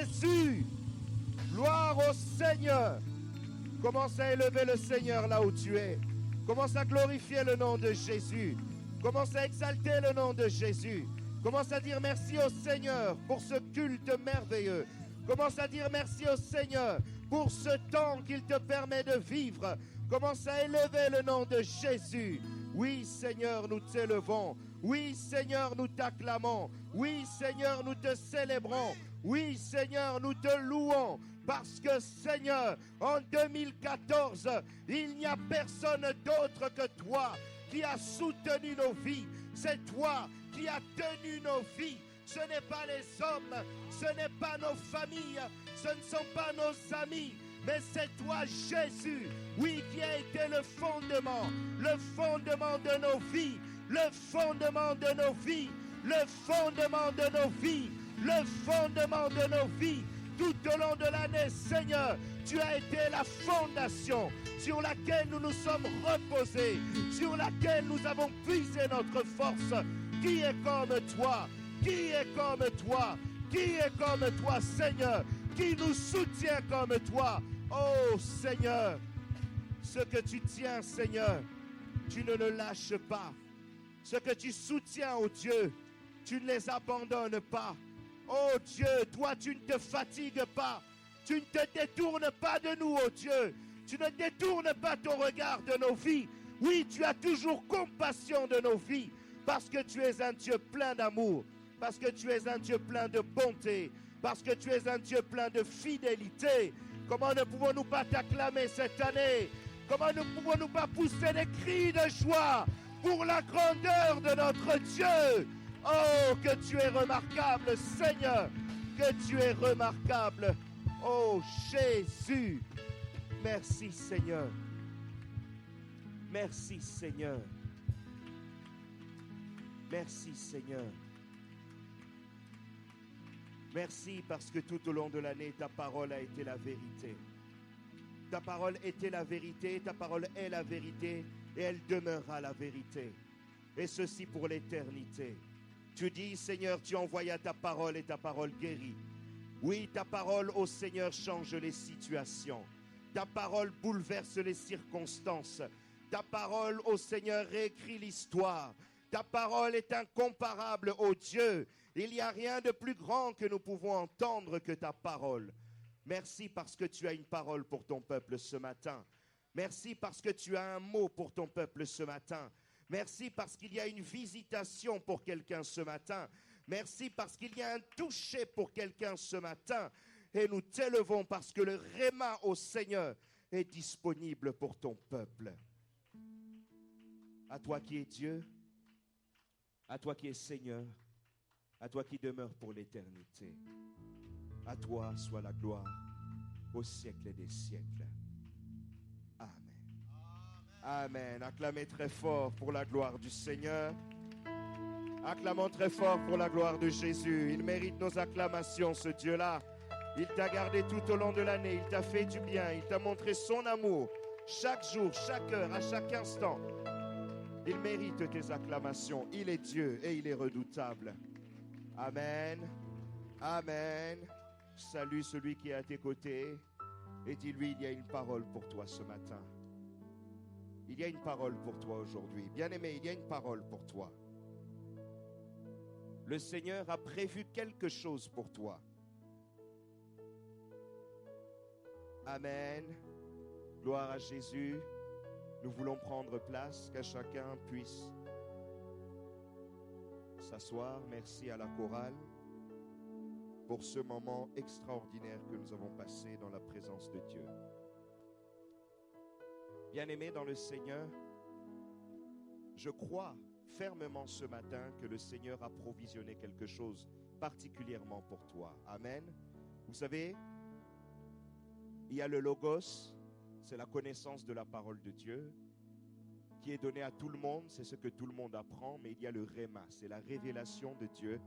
Jésus. Gloire au Seigneur. Commence à élever le Seigneur là où tu es. Commence à glorifier le nom de Jésus. Commence à exalter le nom de Jésus. Commence à dire merci au Seigneur pour ce culte merveilleux. Commence à dire merci au Seigneur pour ce temps qu'il te permet de vivre. Commence à élever le nom de Jésus. Oui, Seigneur, nous t'élevons. Oui, Seigneur, nous t'acclamons. Oui, Seigneur, nous te célébrons. Oui, Seigneur, nous te louons. Parce que, Seigneur, en 2014, il n'y a personne d'autre que toi qui a soutenu nos vies. C'est toi qui as tenu nos vies. Ce n'est pas les hommes, ce n'est pas nos familles, ce ne sont pas nos amis, mais c'est toi, Jésus, oui, qui a été le fondement de nos vies, le fondement de nos vies, le fondement de nos vies, le fondement de nos vies. Tout au long de l'année, Seigneur, tu as été la fondation sur laquelle nous nous sommes reposés, sur laquelle nous avons puisé notre force. Qui est comme toi? Qui est comme toi? Qui est comme toi, Seigneur? Qui nous soutient comme toi? Oh, Seigneur, ce que tu tiens, Seigneur, tu ne le lâches pas. Ce que tu soutiens, oh Dieu, tu ne les abandonnes pas. Oh Dieu, toi, tu ne te fatigues pas. Tu ne te détournes pas de nous, oh Dieu. Tu ne détournes pas ton regard de nos vies. Oui, tu as toujours compassion de nos vies. Parce que tu es un Dieu plein d'amour. Parce que tu es un Dieu plein de bonté. Parce que tu es un Dieu plein de fidélité. Comment ne pouvons-nous pas t'acclamer cette année? Comment ne pouvons-nous pas pousser des cris de joie pour la grandeur de notre Dieu? Oh, que tu es remarquable, Seigneur. Que tu es remarquable. Oh, Jésus. Merci, Seigneur. Merci, Seigneur. Merci, Seigneur. Merci parce que tout au long de l'année, ta parole a été la vérité. Ta parole était la vérité, ta parole est la vérité et elle demeurera la vérité. Et ceci pour l'éternité. Tu dis, Seigneur, tu envoyas ta parole et ta parole guérit. Oui, ta parole, ô Seigneur, change les situations. Ta parole bouleverse les circonstances. Ta parole, ô Seigneur, réécrit l'histoire. Ta parole est incomparable, ô Dieu. Il n'y a rien de plus grand que nous pouvons entendre que ta parole. Merci parce que tu as une parole pour ton peuple ce matin. Merci parce que tu as un mot pour ton peuple ce matin. Merci parce qu'il y a une visitation pour quelqu'un ce matin. Merci parce qu'il y a un toucher pour quelqu'un ce matin. Et nous t'élevons parce que le réma au Seigneur est disponible pour ton peuple. À toi qui es Dieu, à toi qui es Seigneur, à toi qui demeures pour l'éternité. À toi soit la gloire au siècle des siècles. Amen. Amen. Acclamez très fort pour la gloire du Seigneur. Acclamons très fort pour la gloire de Jésus. Il mérite nos acclamations, ce Dieu-là. Il t'a gardé tout au long de l'année. Il t'a fait du bien. Il t'a montré son amour. Chaque jour, chaque heure, à chaque instant. Il mérite tes acclamations. Il est Dieu et il est redoutable. Amen. Amen. Salue celui qui est à tes côtés et dis-lui, il y a une parole pour toi ce matin. Il y a une parole pour toi aujourd'hui. Bien-aimé, il y a une parole pour toi. Le Seigneur a prévu quelque chose pour toi. Amen. Gloire à Jésus. Nous voulons prendre place, que chacun puisse s'asseoir. Merci à la chorale pour ce moment extraordinaire que nous avons passé dans la présence de Dieu. Bien-aimés dans le Seigneur, je crois fermement ce matin que le Seigneur a provisionné quelque chose particulièrement pour toi. Amen. Vous savez, il y a le Logos, c'est la connaissance de la parole de Dieu qui est donnée à tout le monde, c'est ce que tout le monde apprend, mais il y a le Réma, c'est la révélation de Dieu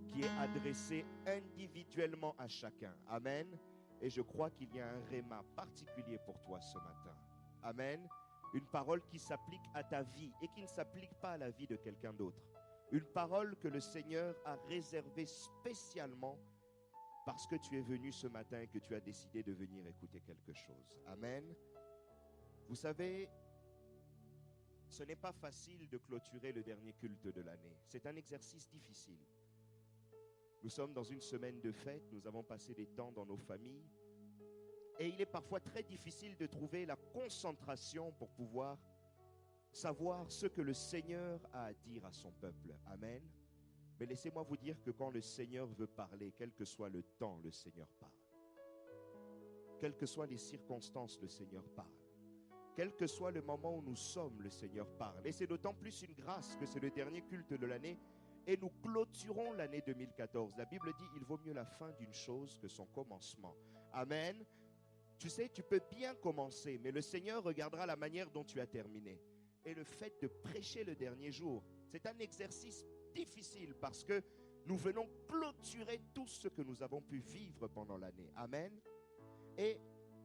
qui est adressée individuellement à chacun. Amen. Et je crois qu'il y a un Réma particulier pour toi ce matin. Amen. Une parole qui s'applique à ta vie et qui ne s'applique pas à la vie de quelqu'un d'autre. Une parole que le Seigneur a réservée spécialement parce que tu es venu ce matin et que tu as décidé de venir écouter quelque chose. Amen. Vous savez, ce n'est pas facile de clôturer le dernier culte de l'année. C'est un exercice difficile. Nous sommes dans une semaine de fête, nous avons passé des temps dans nos familles. Et il est parfois très difficile de trouver la concentration pour pouvoir savoir ce que le Seigneur a à dire à son peuple. Amen. Mais laissez-moi vous dire que quand le Seigneur veut parler, quel que soit le temps, le Seigneur parle. Quelles que soient les circonstances, le Seigneur parle. Quel que soit le moment où nous sommes, le Seigneur parle. Et c'est d'autant plus une grâce que c'est le dernier culte de l'année et nous clôturons l'année 2014. La Bible dit, il vaut mieux la fin d'une chose que son commencement. Amen. Tu sais, tu peux bien commencer, mais le Seigneur regardera la manière dont tu as terminé. Et le fait de prêcher le dernier jour, c'est un exercice difficile parce que nous venons clôturer tout ce que nous avons pu vivre pendant l'année. Amen. Et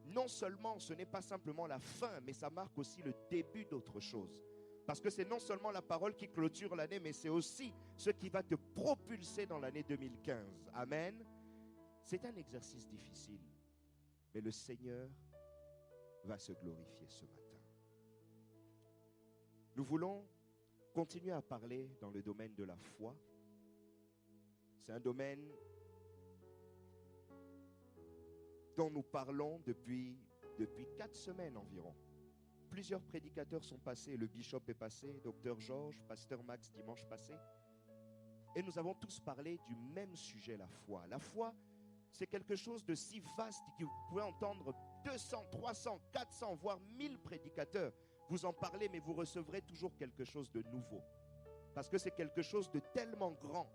non seulement ce n'est pas simplement la fin, mais ça marque aussi le début d'autre chose. Parce que c'est non seulement la parole qui clôture l'année, mais c'est aussi ce qui va te propulser dans l'année 2015. Amen. C'est un exercice difficile, mais le Seigneur va se glorifier ce matin. Nous voulons continuer à parler dans le domaine de la foi. C'est un domaine dont nous parlons depuis 4 semaines environ. Plusieurs prédicateurs sont passés, le bishop est passé, docteur Georges, pasteur Max dimanche passé. Et nous avons tous parlé du même sujet, la foi. La foi, c'est quelque chose de si vaste que vous pouvez entendre 200, 300, 400, voire 1000 prédicateurs. Vous en parlez, mais vous recevrez toujours quelque chose de nouveau. Parce que c'est quelque chose de tellement grand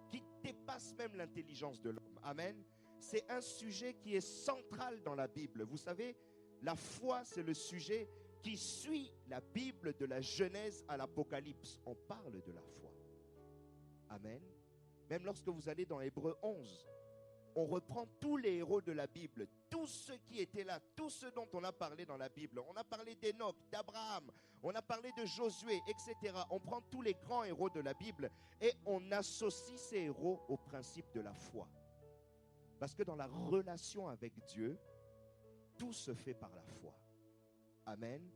qui dépasse même l'intelligence de l'homme. Amen. C'est un sujet qui est central dans la Bible. Vous savez, la foi, c'est le sujet qui suit la Bible de la Genèse à l'Apocalypse. On parle de la foi. Amen. Même lorsque vous allez dans Hébreux 11, on reprend tous les héros de la Bible, tous ceux qui étaient là, tous ceux dont on a parlé dans la Bible. On a parlé d'Enoch, d'Abraham, on a parlé de Josué, etc. On prend tous les grands héros de la Bible et on associe ces héros au principe de la foi. Parce que dans la relation avec Dieu, tout se fait par la foi. Amen.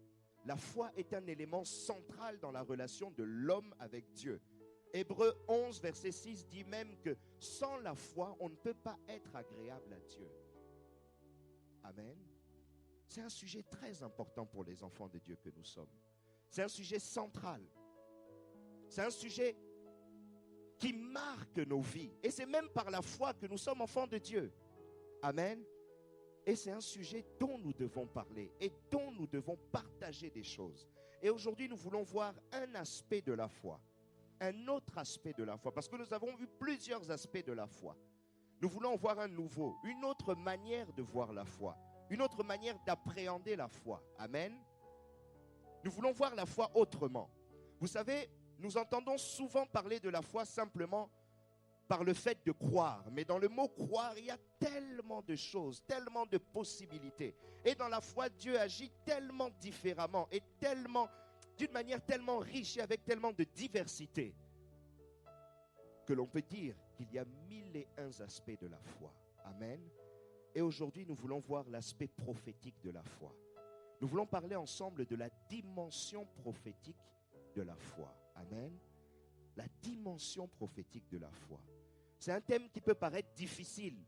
La foi est un élément central dans la relation de l'homme avec Dieu. Hébreux 11, verset 6 dit même que sans la foi, on ne peut pas être agréable à Dieu. Amen. C'est un sujet très important pour les enfants de Dieu que nous sommes. C'est un sujet central. C'est un sujet qui marque nos vies. Et c'est même par la foi que nous sommes enfants de Dieu. Amen. Et c'est un sujet dont nous devons parler et dont nous devons partager des choses. Et aujourd'hui, nous voulons voir un aspect de la foi. Un autre aspect de la foi, parce que nous avons vu plusieurs aspects de la foi. Nous voulons voir un nouveau, une autre manière de voir la foi, une autre manière d'appréhender la foi. Amen. Nous voulons voir la foi autrement. Vous savez, nous entendons souvent parler de la foi simplement par le fait de croire. Mais dans le mot croire, il y a tellement de choses, tellement de possibilités. Et dans la foi, Dieu agit tellement différemment et d'une manière tellement riche et avec tellement de diversité que l'on peut dire qu'il y a 1001 aspects de la foi. Amen. Et aujourd'hui, nous voulons voir l'aspect prophétique de la foi. Nous voulons parler ensemble de la dimension prophétique de la foi. Amen. La dimension prophétique de la foi. C'est un thème qui peut paraître difficile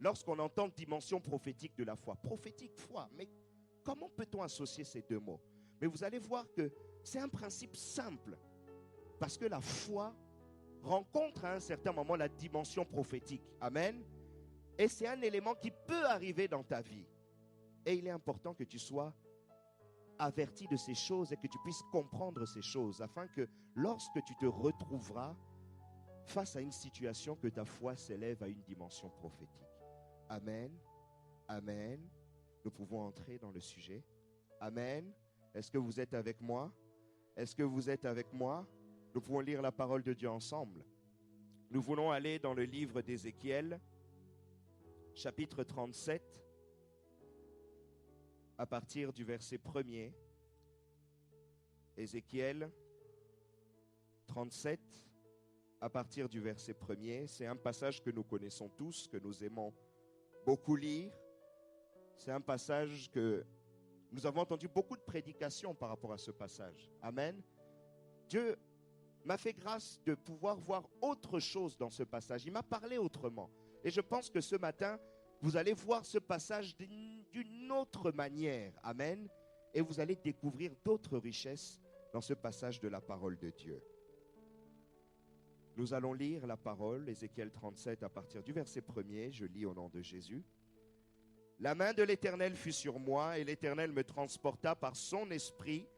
lorsqu'on entend dimension prophétique de la foi. Prophétique, foi, mais comment peut-on associer ces deux mots? Mais vous allez voir que c'est un principe simple. Parce que la foi rencontre à un certain moment la dimension prophétique. Amen. Et c'est un élément qui peut arriver dans ta vie. Et il est important que tu sois averti de ces choses et que tu puisses comprendre ces choses afin que lorsque tu te retrouveras face à une situation, que ta foi s'élève à une dimension prophétique. Amen. Amen. Nous pouvons entrer dans le sujet. Amen. Est-ce que vous êtes avec moi? Est-ce que vous êtes avec moi? Nous pouvons lire la parole de Dieu ensemble. Nous voulons aller dans le livre d'Ézéchiel, chapitre 37, à partir du verset 1er. Ézéchiel 37, à partir du verset 1er. C'est un passage que nous connaissons tous, que nous aimons beaucoup lire. C'est un passage que nous avons entendu beaucoup de prédications par rapport à ce passage. Amen. Dieu m'a fait grâce de pouvoir voir autre chose dans ce passage. Il m'a parlé autrement. Et je pense que ce matin, vous allez voir ce passage d'une autre manière. Amen. Et vous allez découvrir d'autres richesses dans ce passage de la parole de Dieu. Nous allons lire la parole, Ézéchiel 37, à partir du verset 1er. Je lis au nom de Jésus. La main de l'Éternel fut sur moi, et l'Éternel me transporta par son esprit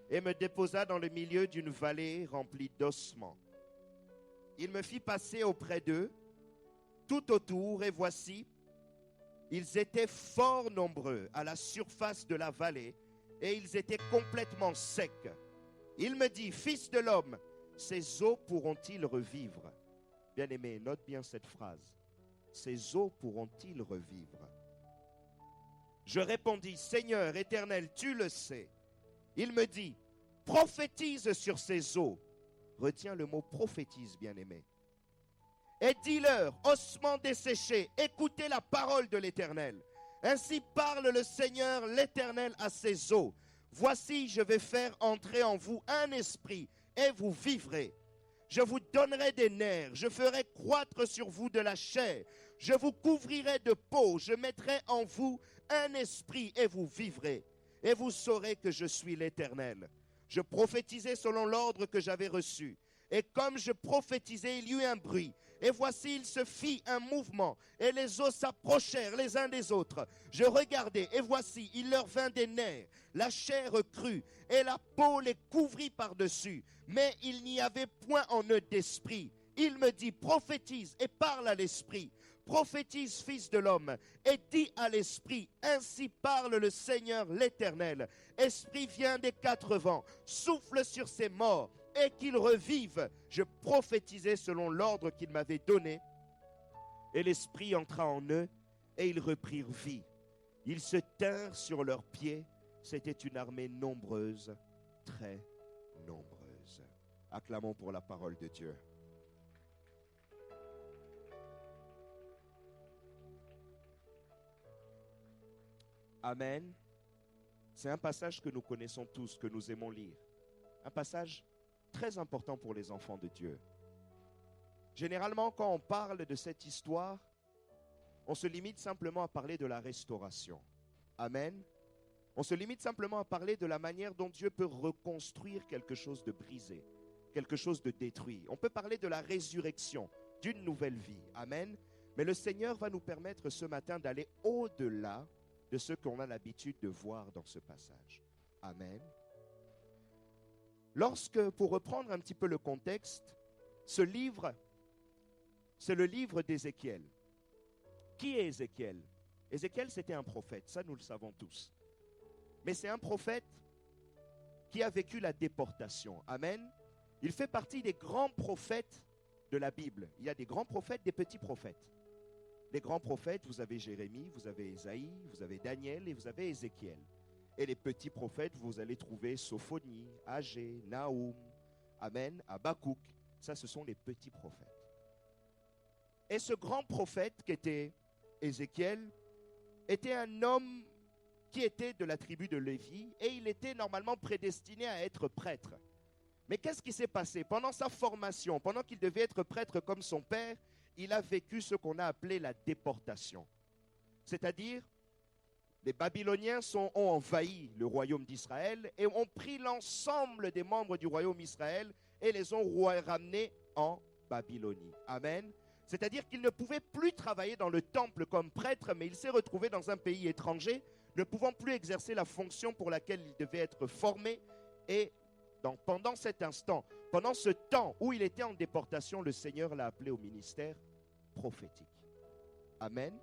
et me déposa dans le milieu d'une vallée remplie d'ossements. Il me fit passer auprès d'eux, tout autour, et voici, ils étaient fort nombreux à la surface de la vallée, et ils étaient complètement secs. Il me dit, fils de l'homme, ces eaux pourront-ils revivre? Bien-aimé, note bien cette phrase. Ces eaux pourront-ils revivre? Je répondis, Seigneur éternel, tu le sais. Il me dit, prophétise sur ces eaux. Retiens le mot prophétise, bien-aimé. Et dis-leur, ossements desséchés, écoutez la parole de l'Éternel. Ainsi parle le Seigneur l'Éternel à ces eaux. Voici, je vais faire entrer en vous un esprit, et vous vivrez. Je vous donnerai des nerfs, je ferai croître sur vous de la chair. Je vous couvrirai de peau, je mettrai en vous un esprit, et vous vivrez. Et vous saurez que je suis l'Éternel. Je prophétisais selon l'ordre que j'avais reçu. Et comme je prophétisais, il y eut un bruit. Et voici, il se fit un mouvement. Et les os s'approchèrent les uns des autres. Je regardai, et voici, il leur vint des nerfs. La chair crut, et la peau les couvrit par-dessus. Mais il n'y avait point en eux d'esprit. Il me dit, prophétise et parle à l'esprit. Prophétise, fils de l'homme, et dis à l'esprit, ainsi parle le Seigneur l'Éternel. Esprit vient des quatre vents, souffle sur ces morts, et qu'ils revivent. Je prophétisais selon l'ordre qu'il m'avait donné, et l'esprit entra en eux, et ils reprirent vie. Ils se tinrent sur leurs pieds, c'était une armée nombreuse, très nombreuse. Acclamons pour la parole de Dieu. Amen. C'est un passage que nous connaissons tous, que nous aimons lire. Un passage très important pour les enfants de Dieu. Généralement, quand on parle de cette histoire, on se limite simplement à parler de la restauration. Amen. On se limite simplement à parler de la manière dont Dieu peut reconstruire quelque chose de brisé, quelque chose de détruit. On peut parler de la résurrection, d'une nouvelle vie. Amen. Mais le Seigneur va nous permettre ce matin d'aller au-delà de ce qu'on a l'habitude de voir dans ce passage. Amen. Lorsque, pour reprendre un petit peu le contexte, ce livre, c'est le livre d'Ézéchiel. Qui est Ézéchiel? Ézéchiel, c'était un prophète, ça nous le savons tous. Mais c'est un prophète qui a vécu la déportation. Amen. Il fait partie des grands prophètes de la Bible. Il y a des grands prophètes, des petits prophètes. Les grands prophètes, vous avez Jérémie, vous avez Ésaïe, vous avez Daniel et vous avez Ézéchiel. Et les petits prophètes, vous allez trouver Sophonie, Agé, Naoum, Amen, Habakkuk. Ça, ce sont les petits prophètes. Et ce grand prophète qui était Ézéchiel était un homme qui était de la tribu de Lévi et il était normalement prédestiné à être prêtre. Mais qu'est-ce qui s'est passé? Pendant sa formation, pendant qu'il devait être prêtre comme son père, il a vécu ce qu'on a appelé la déportation. C'est-à-dire, les Babyloniens ont envahi le royaume d'Israël et ont pris l'ensemble des membres du royaume d'Israël et les ont ramenés en Babylonie. Amen. C'est-à-dire qu'il ne pouvait plus travailler dans le temple comme prêtre, mais il s'est retrouvé dans un pays étranger, ne pouvant plus exercer la fonction pour laquelle il devait être formé. Et pendant cet instant, pendant ce temps où il était en déportation, le Seigneur l'a appelé au ministère prophétique. Amen.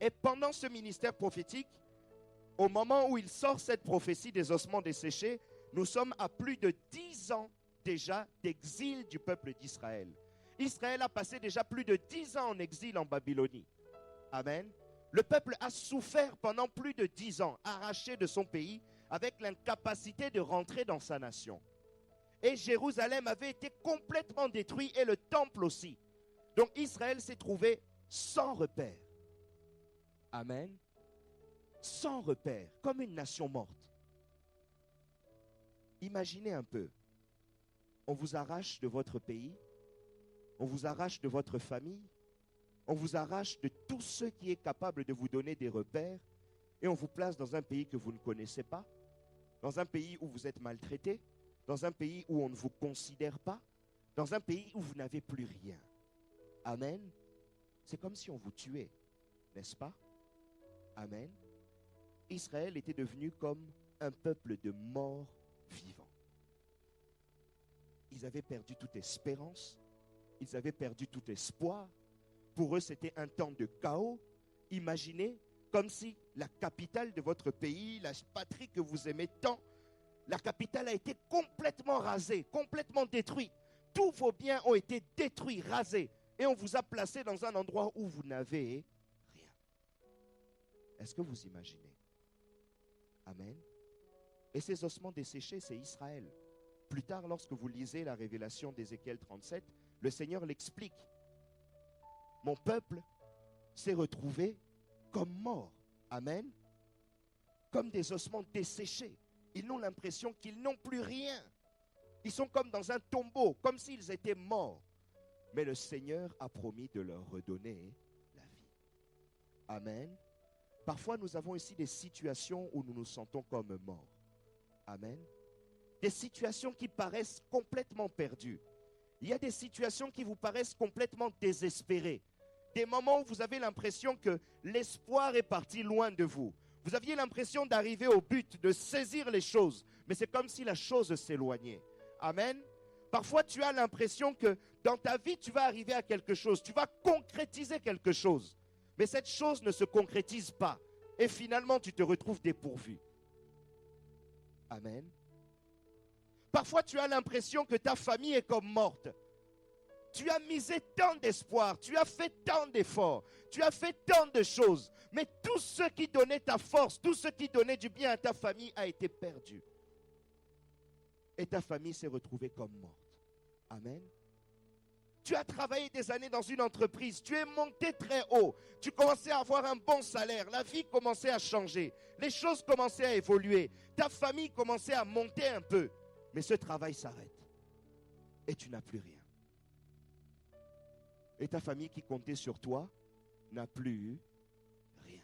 Et pendant ce ministère prophétique, au moment où il sort cette prophétie des ossements desséchés, nous sommes à plus de 10 ans déjà d'exil du peuple d'Israël. Israël a passé déjà plus de 10 ans en exil en Babylonie. Amen. Le peuple a souffert pendant plus de 10 ans, arraché de son pays, avec l'incapacité de rentrer dans sa nation. Et Jérusalem avait été complètement détruit et le temple aussi. Donc Israël s'est trouvé sans repère. Amen. Sans repère, comme une nation morte. Imaginez un peu. On vous arrache de votre pays, on vous arrache de votre famille, on vous arrache de tout ce qui est capable de vous donner des repères et on vous place dans un pays que vous ne connaissez pas, dans un pays où vous êtes maltraité, dans un pays où on ne vous considère pas, dans un pays où vous n'avez plus rien. Amen. C'est comme si on vous tuait, n'est-ce pas? Amen. Israël était devenu comme un peuple de morts vivants. Ils avaient perdu toute espérance, ils avaient perdu tout espoir. Pour eux, c'était un temps de chaos. Imaginez, comme si la capitale de votre pays, la patrie que vous aimez tant, la capitale a été complètement rasée, complètement détruite. Tous vos biens ont été détruits, rasés. Et on vous a placé dans un endroit où vous n'avez rien. Est-ce que vous imaginez? Amen. Et ces ossements desséchés, c'est Israël. Plus tard, lorsque vous lisez la révélation d'Ézéchiel 37, le Seigneur l'explique. Mon peuple s'est retrouvé comme mort. Amen. Comme des ossements desséchés. Ils ont l'impression qu'ils n'ont plus rien. Ils sont comme dans un tombeau, comme s'ils étaient morts. Mais le Seigneur a promis de leur redonner la vie. Amen. Parfois, nous avons ici des situations où nous nous sentons comme morts. Amen. Des situations qui paraissent complètement perdues. Il y a des situations qui vous paraissent complètement désespérées. Des moments où vous avez l'impression que l'espoir est parti loin de vous. Vous aviez l'impression d'arriver au but, de saisir les choses. Mais c'est comme si la chose s'éloignait. Amen. Parfois, tu as l'impression que dans ta vie, tu vas arriver à quelque chose. Tu vas concrétiser quelque chose. Mais cette chose ne se concrétise pas. Et finalement, tu te retrouves dépourvu. Amen. Parfois, tu as l'impression que ta famille est comme morte. Tu as misé tant d'espoir, tu as fait tant d'efforts, tu as fait tant de choses. Mais tout ce qui donnait ta force, tout ce qui donnait du bien à ta famille a été perdu. Et ta famille s'est retrouvée comme morte. Amen. Tu as travaillé des années dans une entreprise, tu es monté très haut, tu commençais à avoir un bon salaire, la vie commençait à changer, les choses commençaient à évoluer, ta famille commençait à monter un peu. Mais ce travail s'arrête et tu n'as plus rien. Et ta famille qui comptait sur toi n'a plus rien.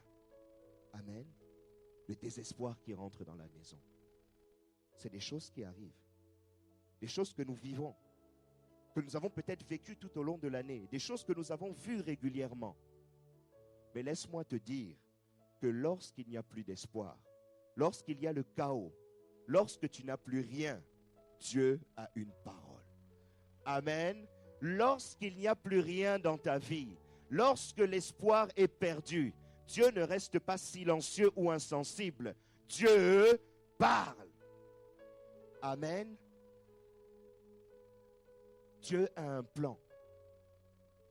Amen. Le désespoir qui rentre dans la maison. C'est des choses qui arrivent. Des choses que nous vivons, que nous avons peut-être vécues tout au long de l'année, des choses que nous avons vues régulièrement. Mais laisse-moi te dire que lorsqu'il n'y a plus d'espoir, lorsqu'il y a le chaos, lorsque tu n'as plus rien, Dieu a une parole. Amen. Lorsqu'il n'y a plus rien dans ta vie, lorsque l'espoir est perdu, Dieu ne reste pas silencieux ou insensible. Dieu parle. Amen. Dieu a un plan.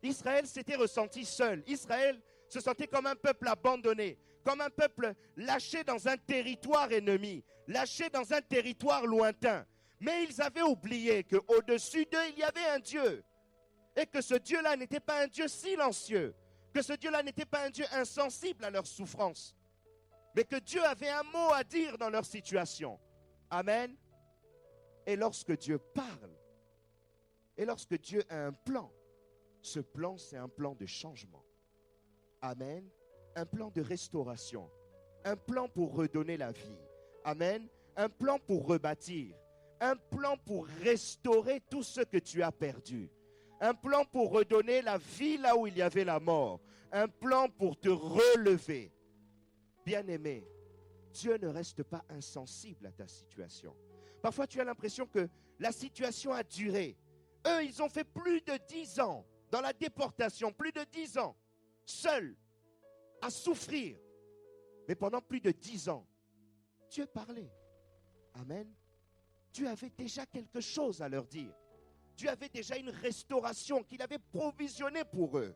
Israël s'était ressenti seul. Israël se sentait comme un peuple abandonné, comme un peuple lâché dans un territoire ennemi, lâché dans un territoire lointain. Mais ils avaient oublié qu'au-dessus d'eux, il y avait un Dieu. Et que ce Dieu-là n'était pas un Dieu silencieux, que ce Dieu-là n'était pas un Dieu insensible à leur souffrance, mais que Dieu avait un mot à dire dans leur situation. Amen. Et lorsque Dieu parle, et lorsque Dieu a un plan, ce plan, c'est un plan de changement. Amen. Un plan de restauration, un plan pour redonner la vie. Amen. Un plan pour rebâtir, un plan pour restaurer tout ce que tu as perdu. Un plan pour redonner la vie là où il y avait la mort. Un plan pour te relever. Bien-aimé, Dieu ne reste pas insensible à ta situation. Parfois, tu as l'impression que la situation a duré. Eux, ils ont fait plus de 10 ans dans la déportation, plus de 10 ans, seuls, à souffrir. Mais pendant plus de 10 ans, Dieu parlait. Amen. Dieu avait déjà quelque chose à leur dire. Dieu avait déjà une restauration qu'il avait provisionnée pour eux.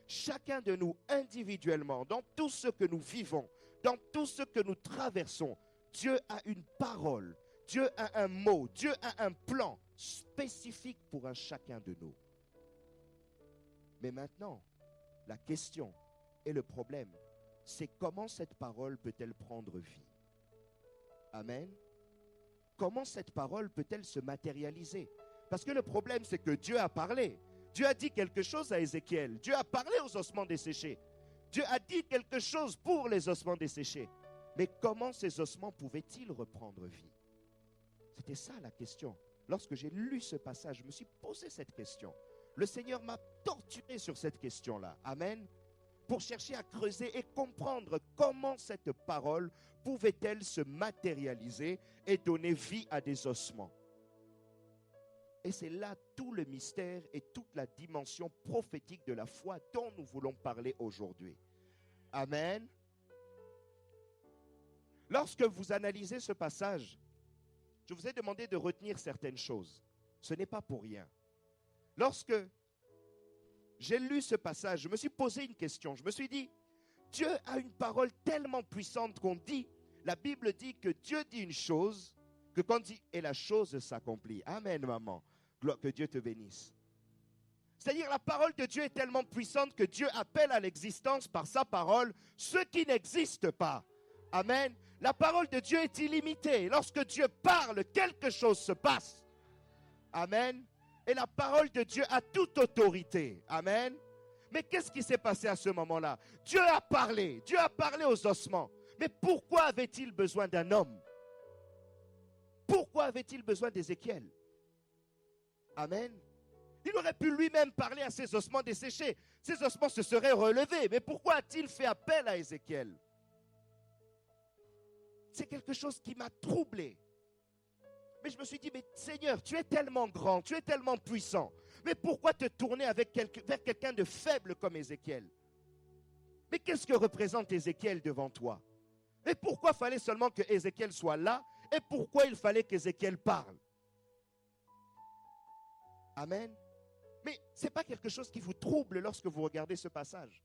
Chacun de nous, individuellement, dans tout ce que nous vivons, dans tout ce que nous traversons, Dieu a une parole. Dieu a un mot, Dieu a un plan spécifique pour un chacun de nous. Mais maintenant, la question et le problème, c'est comment cette parole peut-elle prendre vie? Amen. Comment cette parole peut-elle se matérialiser? Parce que le problème, c'est que Dieu a parlé. Dieu a dit quelque chose à Ézéchiel. Dieu a parlé aux ossements desséchés. Dieu a dit quelque chose pour les ossements desséchés. Mais comment ces ossements pouvaient-ils reprendre vie? C'était ça la question. Lorsque j'ai lu ce passage, je me suis posé cette question. Le Seigneur m'a torturé sur cette question-là. Amen. Pour chercher à creuser et comprendre comment cette parole pouvait-elle se matérialiser et donner vie à des ossements. Et c'est là tout le mystère et toute la dimension prophétique de la foi dont nous voulons parler aujourd'hui. Amen. Lorsque vous analysez ce passage, je vous ai demandé de retenir certaines choses. Ce n'est pas pour rien. Lorsque j'ai lu ce passage, je me suis posé une question. Je me suis dit, Dieu a une parole tellement puissante qu'on dit, la Bible dit que Dieu dit une chose, que quand il dit, et la chose s'accomplit. Amen, maman. Que Dieu te bénisse. C'est-à-dire, la parole de Dieu est tellement puissante que Dieu appelle à l'existence par sa parole ce qui n'existe pas. Amen. La parole de Dieu est illimitée. Lorsque Dieu parle, quelque chose se passe. Amen. Et la parole de Dieu a toute autorité. Amen. Mais qu'est-ce qui s'est passé à ce moment-là? Dieu a parlé aux ossements. Mais pourquoi avait-il besoin d'un homme? Pourquoi avait-il besoin d'Ézéchiel? Amen. Il aurait pu lui-même parler à ses ossements desséchés. Ses ossements se seraient relevés. Mais pourquoi a-t-il fait appel à Ézéchiel? C'est quelque chose qui m'a troublé. Mais je me suis dit, mais Seigneur, tu es tellement grand, tu es tellement puissant. Mais pourquoi te tourner vers quelqu'un de faible comme Ézéchiel? Mais qu'est-ce que représente Ézéchiel devant toi? Mais pourquoi fallait seulement que Ézéchiel soit là? Et pourquoi il fallait qu'Ézéchiel parle? Amen. Mais ce n'est pas quelque chose qui vous trouble lorsque vous regardez ce passage.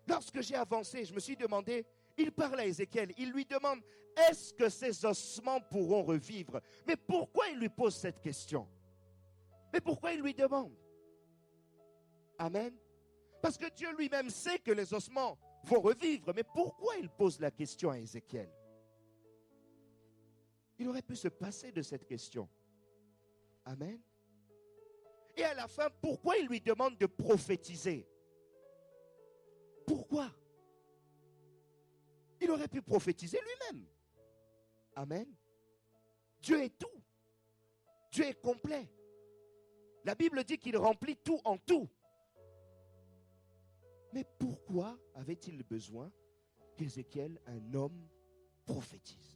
Lorsque j'ai avancé, je me suis demandé, il parle à Ézéchiel, il lui demande, est-ce que ces ossements pourront revivre? Mais pourquoi il lui pose cette question? Mais pourquoi il lui demande? Amen. Parce que Dieu lui-même sait que les ossements vont revivre, mais pourquoi il pose la question à Ézéchiel? Il aurait pu se passer de cette question. Amen. Et à la fin, pourquoi il lui demande de prophétiser? Pourquoi? Il aurait pu prophétiser lui-même. Amen. Dieu est tout. Dieu est complet. La Bible dit qu'il remplit tout en tout. Mais pourquoi avait-il besoin qu'Ézéchiel, un homme, prophétise?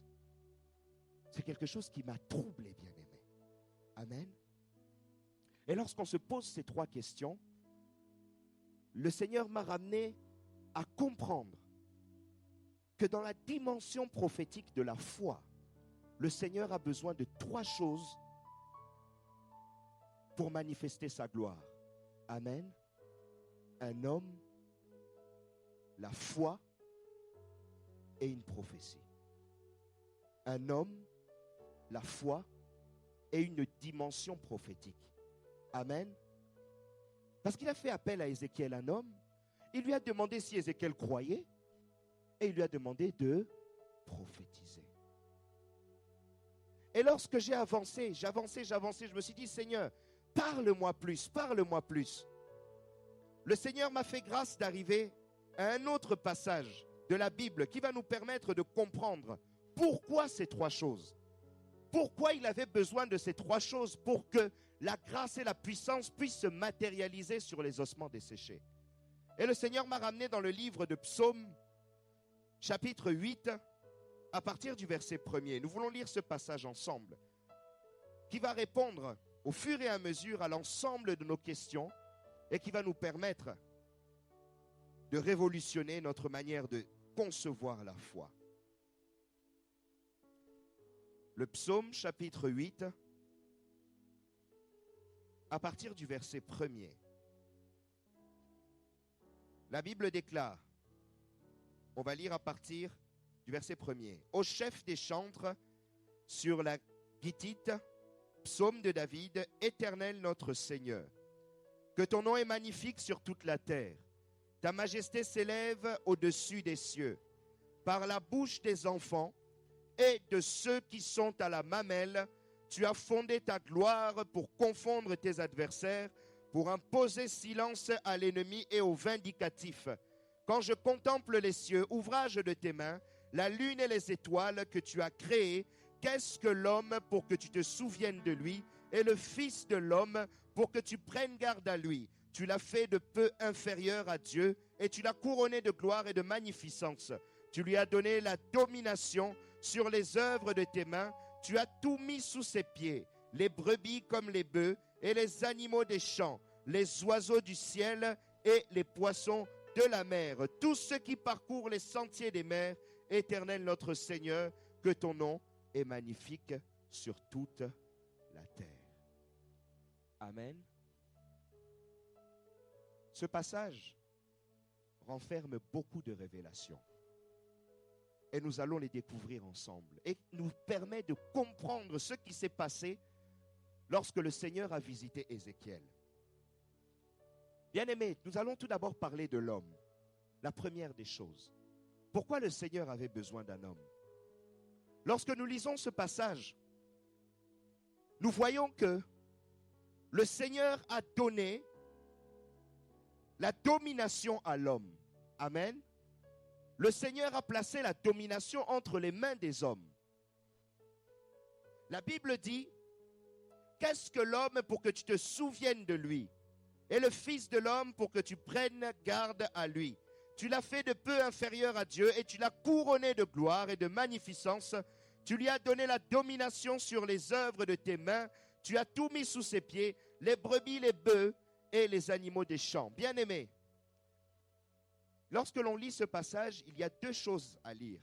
C'est quelque chose qui m'a troublé, bien-aimé. Amen. Et lorsqu'on se pose ces trois questions, le Seigneur m'a ramené à comprendre que dans la dimension prophétique de la foi, le Seigneur a besoin de trois choses pour manifester sa gloire. Amen. Un homme, la foi et une prophétie. Un homme, la foi et une dimension prophétique. Amen. Parce qu'il a fait appel à Ézéchiel, un homme. Il lui a demandé si Ézéchiel croyait et il lui a demandé de prophétiser. Et lorsque j'ai avancé, je me suis dit, Seigneur, parle-moi plus, parle-moi plus. Le Seigneur m'a fait grâce d'arriver à un autre passage de la Bible qui va nous permettre de comprendre pourquoi ces trois choses. Pourquoi il avait besoin de ces trois choses pour que la grâce et la puissance puissent se matérialiser sur les ossements desséchés. Et le Seigneur m'a ramené dans le livre de Psaume, chapitre 8, à partir du verset 1er. Nous voulons lire ce passage ensemble, qui va répondre au fur et à mesure à l'ensemble de nos questions et qui va nous permettre de révolutionner notre manière de concevoir la foi. Le psaume chapitre 8, à partir du verset 1er. La Bible déclare: On va lire à partir du verset 1er. Au chef des chantres, sur la Gittite, psaume de David, Éternel notre Seigneur, que ton nom est magnifique sur toute la terre. Ta majesté s'élève au-dessus des cieux. Par la bouche des enfants et de ceux qui sont à la mamelle, tu as fondé ta gloire pour confondre tes adversaires, pour imposer silence à l'ennemi et au vindicatif. Quand je contemple les cieux, ouvrage de tes mains, la lune et les étoiles que tu as créées, qu'est-ce que l'homme pour que tu te souviennes de lui, et le Fils de l'homme pour que tu prennes garde à lui? Tu l'as fait de peu inférieur à Dieu, et tu l'as couronné de gloire et de magnificence. Tu lui as donné la domination sur les œuvres de tes mains. Tu as tout mis sous ses pieds, les brebis comme les bœufs, et les animaux des champs, les oiseaux du ciel et les poissons de la mer, tous ceux qui parcourent les sentiers des mers. Éternel notre Seigneur, que ton nom est magnifique sur toute la terre. Amen. Ce passage renferme beaucoup de révélations. Et nous allons les découvrir ensemble. Et nous permet de comprendre ce qui s'est passé lorsque le Seigneur a visité Ézéchiel. Bien-aimés, nous allons tout d'abord parler de l'homme. La première des choses. Pourquoi le Seigneur avait besoin d'un homme? Lorsque nous lisons ce passage, nous voyons que le Seigneur a donné la domination à l'homme. Amen. Le Seigneur a placé la domination entre les mains des hommes. La Bible dit, qu'est-ce que l'homme pour que tu te souviennes de lui? Et le Fils de l'homme pour que tu prennes garde à lui. Tu l'as fait de peu inférieur à Dieu et tu l'as couronné de gloire et de magnificence. Tu lui as donné la domination sur les œuvres de tes mains. Tu as tout mis sous ses pieds, les brebis, les bœufs et les animaux des champs. Bien-aimés, lorsque l'on lit ce passage, il y a deux choses à lire.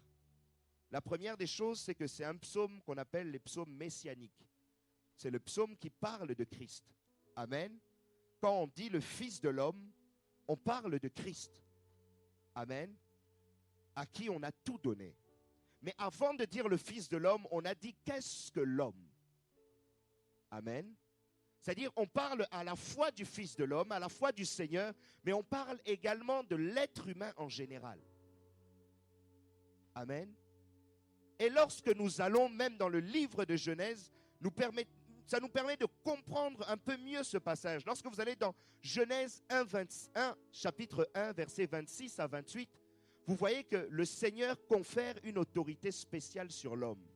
La première des choses, c'est que c'est un psaume qu'on appelle les psaumes messianiques. C'est le psaume qui parle de Christ. Amen. Quand on dit le Fils de l'homme, on parle de Christ. Amen. À qui on a tout donné. Mais avant de dire le Fils de l'homme, on a dit qu'est-ce que l'homme? Amen. C'est-à-dire on parle à la fois du Fils de l'homme, à la fois du Seigneur, mais on parle également de l'être humain en général. Amen. Et lorsque nous allons même dans le livre de Genèse, ça nous permet de comprendre un peu mieux ce passage. Lorsque vous allez dans Genèse 1, chapitre 1, versets 26 à 28, vous voyez que le Seigneur confère une autorité spéciale sur l'homme.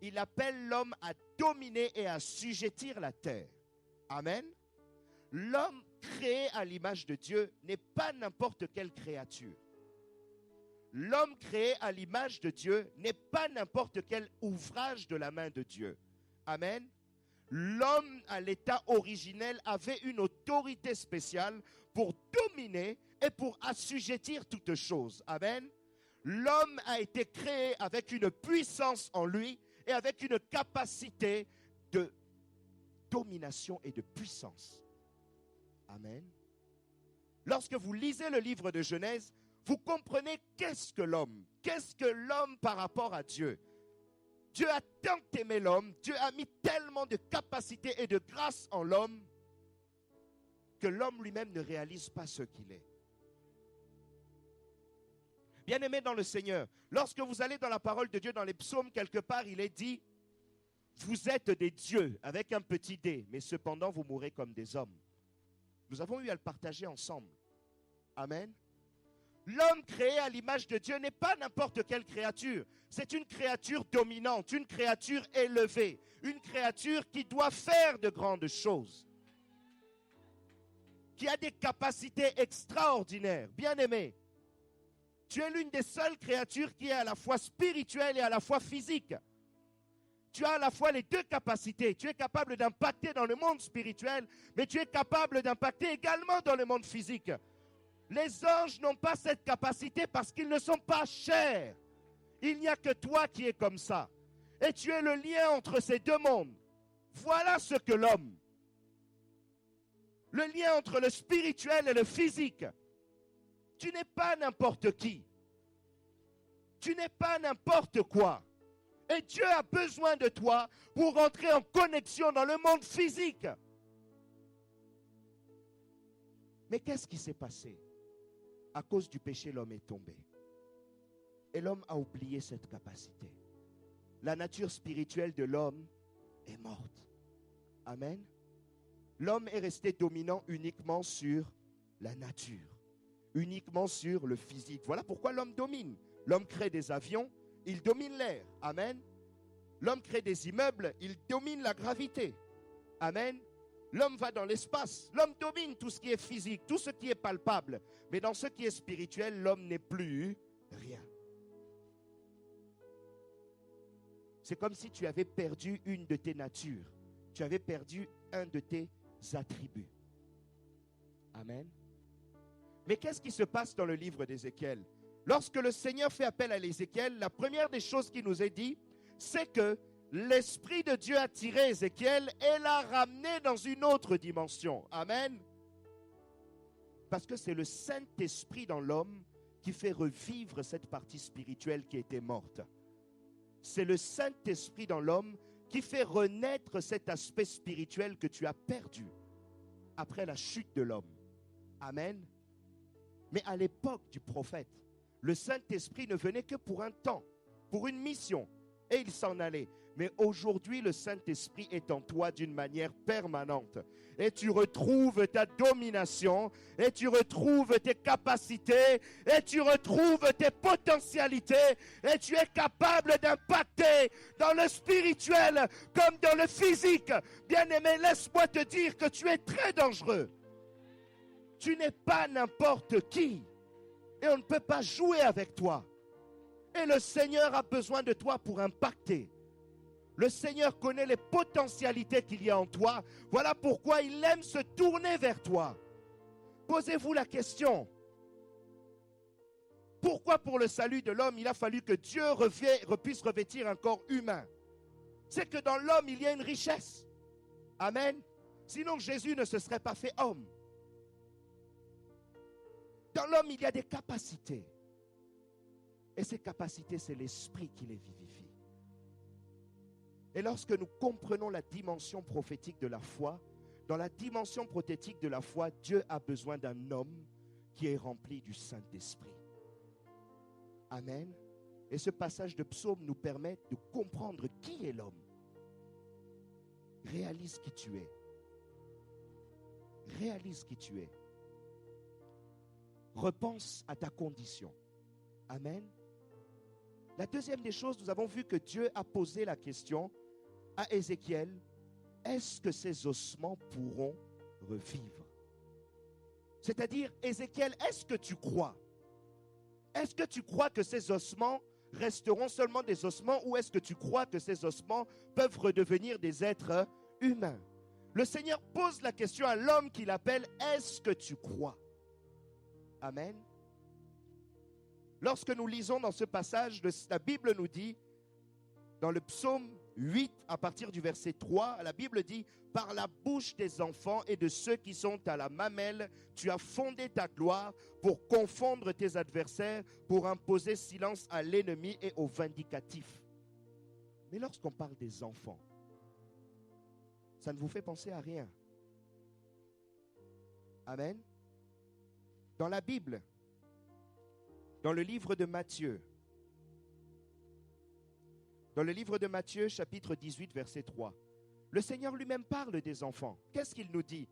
Il appelle l'homme à dominer et à assujettir la terre. Amen. L'homme créé à l'image de Dieu n'est pas n'importe quelle créature. L'homme créé à l'image de Dieu n'est pas n'importe quel ouvrage de la main de Dieu. Amen. L'homme à l'état originel avait une autorité spéciale pour dominer et pour assujettir toutes choses. Amen. L'homme a été créé avec une puissance en lui et avec une capacité de domination et de puissance. Amen. Lorsque vous lisez le livre de Genèse, vous comprenez qu'est-ce que l'homme? Qu'est-ce que l'homme par rapport à Dieu? Dieu a tant aimé l'homme, Dieu a mis tellement de capacité et de grâce en l'homme que l'homme lui-même ne réalise pas ce qu'il est. Bien-aimé dans le Seigneur, lorsque vous allez dans la parole de Dieu, dans les psaumes, quelque part, il est dit, vous êtes des dieux avec un petit d, mais cependant vous mourrez comme des hommes. Nous avons eu à le partager ensemble. Amen. L'homme créé à l'image de Dieu n'est pas n'importe quelle créature. C'est une créature dominante, une créature élevée, une créature qui doit faire de grandes choses, qui a des capacités extraordinaires. Bien-aimé, tu es l'une des seules créatures qui est à la fois spirituelle et à la fois physique. Tu as à la fois les deux capacités. Tu es capable d'impacter dans le monde spirituel, mais tu es capable d'impacter également dans le monde physique. Les anges n'ont pas cette capacité parce qu'ils ne sont pas chers. Il n'y a que toi qui es comme ça. Et tu es le lien entre ces deux mondes. Voilà ce que l'homme. Le lien entre le spirituel et le physique. Tu n'es pas n'importe qui. Tu n'es pas n'importe quoi. Et Dieu a besoin de toi pour rentrer en connexion dans le monde physique. Mais qu'est-ce qui s'est passé? À cause du péché, l'homme est tombé. Et l'homme a oublié cette capacité. La nature spirituelle de l'homme est morte. Amen. L'homme est resté dominant uniquement sur la nature, uniquement sur le physique. Voilà pourquoi l'homme domine. L'homme crée des avions, il domine l'air. Amen. L'homme crée des immeubles, il domine la gravité. Amen. L'homme va dans l'espace, l'homme domine tout ce qui est physique, tout ce qui est palpable. Mais dans ce qui est spirituel, l'homme n'est plus rien. C'est comme si tu avais perdu une de tes natures. Tu avais perdu un de tes attributs. Amen. Mais qu'est-ce qui se passe dans le livre d'Ézéchiel? Lorsque le Seigneur fait appel à Ézéchiel, la première des choses qui nous est dit, c'est que l'Esprit de Dieu a tiré Ézéchiel et l'a ramené dans une autre dimension. Amen. Parce que c'est le Saint-Esprit dans l'homme qui fait revivre cette partie spirituelle qui était morte. C'est le Saint-Esprit dans l'homme qui fait renaître cet aspect spirituel que tu as perdu après la chute de l'homme. Amen. Mais à l'époque du prophète, le Saint-Esprit ne venait que pour un temps, pour une mission, et il s'en allait. Mais aujourd'hui, le Saint-Esprit est en toi d'une manière permanente. Et tu retrouves ta domination, et tu retrouves tes capacités, et tu retrouves tes potentialités, et tu es capable d'impacter dans le spirituel comme dans le physique. Bien-aimé, laisse-moi te dire que tu es très dangereux. Tu n'es pas n'importe qui. Et on ne peut pas jouer avec toi. Et le Seigneur a besoin de toi pour impacter. Le Seigneur connaît les potentialités qu'il y a en toi. Voilà pourquoi il aime se tourner vers toi. Posez-vous la question. Pourquoi pour le salut de l'homme, il a fallu que Dieu puisse revêtir un corps humain? C'est que dans l'homme, il y a une richesse. Amen. Sinon, Jésus ne se serait pas fait homme. Dans l'homme, il y a des capacités. Et ces capacités, c'est l'esprit qui les vivifie. Et lorsque nous comprenons la dimension prophétique de la foi, dans la dimension prophétique de la foi, Dieu a besoin d'un homme qui est rempli du Saint-Esprit. Amen. Et ce passage de psaume nous permet de comprendre qui est l'homme. Réalise qui tu es. Réalise qui tu es. Repense à ta condition. Amen. La deuxième des choses, nous avons vu que Dieu a posé la question à Ézéchiel, est-ce que ces ossements pourront revivre? C'est-à-dire, Ézéchiel, est-ce que tu crois? Est-ce que tu crois que ces ossements resteront seulement des ossements ou est-ce que tu crois que ces ossements peuvent redevenir des êtres humains? Le Seigneur pose la question à l'homme qu'il appelle, est-ce que tu crois? Amen. Lorsque nous lisons dans ce passage, la Bible nous dit, dans le psaume 8, à partir du verset 3, la Bible dit, « Par la bouche des enfants et de ceux qui sont à la mamelle, tu as fondé ta gloire pour confondre tes adversaires, pour imposer silence à l'ennemi et au vindicatif. » Mais lorsqu'on parle des enfants, ça ne vous fait penser à rien. Amen. Dans la Bible, dans le livre de Matthieu, chapitre 18, verset 3, le Seigneur lui-même parle des enfants. Qu'est-ce qu'il nous dit?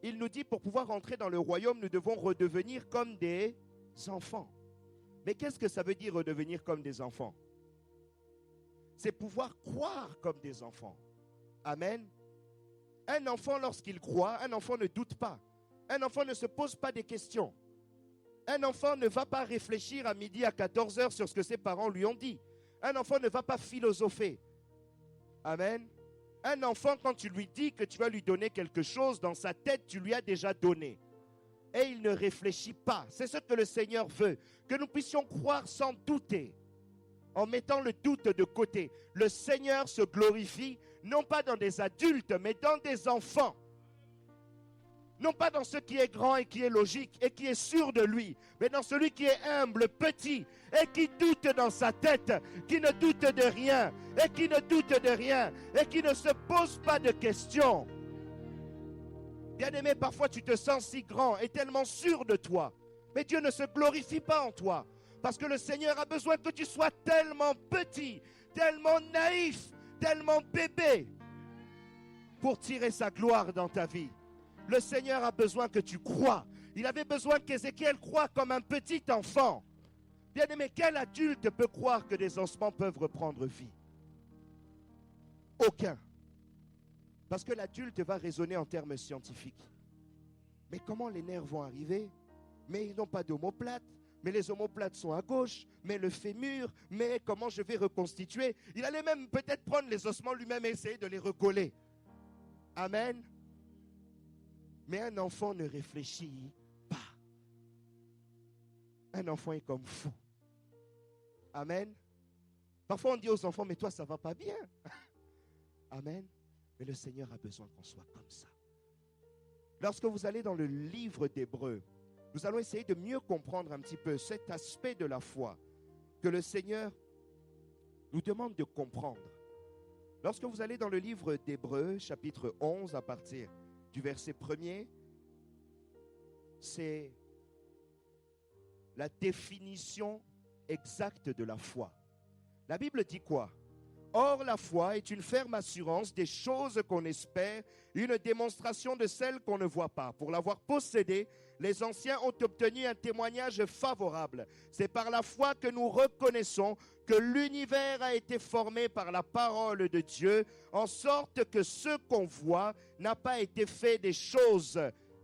Il nous dit, pour pouvoir entrer dans le royaume, nous devons redevenir comme des enfants. Mais qu'est-ce que ça veut dire redevenir comme des enfants? C'est pouvoir croire comme des enfants. Amen. Un enfant, lorsqu'il croit, un enfant ne doute pas. Un enfant ne se pose pas des questions. Un enfant ne va pas réfléchir à midi à 14h sur ce que ses parents lui ont dit. Un enfant ne va pas philosopher. Amen. Un enfant, quand tu lui dis que tu vas lui donner quelque chose, dans sa tête, tu lui as déjà donné. Et il ne réfléchit pas. C'est ce que le Seigneur veut. Que nous puissions croire sans douter. En mettant le doute de côté. Le Seigneur se glorifie, non pas dans des adultes, mais dans des enfants. Non pas dans ce qui est grand et qui est logique et qui est sûr de lui, mais dans celui qui est humble, petit et qui doute dans sa tête, qui ne doute de rien et qui ne doute de rien et qui ne se pose pas de questions. Bien-aimé, parfois tu te sens si grand et tellement sûr de toi, mais Dieu ne se glorifie pas en toi parce que le Seigneur a besoin que tu sois tellement petit, tellement naïf, tellement bébé pour tirer sa gloire dans ta vie. Le Seigneur a besoin que tu crois. Il avait besoin qu'Ézéchiel croie comme un petit enfant. Bien-aimé, quel adulte peut croire que des ossements peuvent reprendre vie? Aucun. Parce que l'adulte va raisonner en termes scientifiques. Mais comment les nerfs vont arriver? Mais ils n'ont pas d'omoplate. Mais les omoplates sont à gauche. Mais le fémur. Mais comment je vais reconstituer? Il allait même peut-être prendre les ossements lui-même et essayer de les recoller. Amen. Mais un enfant ne réfléchit pas. Un enfant est comme fou. Amen. Parfois on dit aux enfants, mais toi ça va pas bien. Amen. Mais le Seigneur a besoin qu'on soit comme ça. Lorsque vous allez dans le livre d'Hébreux, nous allons essayer de mieux comprendre un petit peu cet aspect de la foi que le Seigneur nous demande de comprendre. Lorsque vous allez dans le livre d'Hébreux, chapitre 11, à partir du verset 1er, c'est la définition exacte de la foi. La Bible dit quoi? Or, la foi est une ferme assurance des choses qu'on espère, une démonstration de celles qu'on ne voit pas. Pour l'avoir possédée, les anciens ont obtenu un témoignage favorable. C'est par la foi que nous reconnaissons que l'univers a été formé par la parole de Dieu, en sorte que ce qu'on voit n'a pas été fait des choses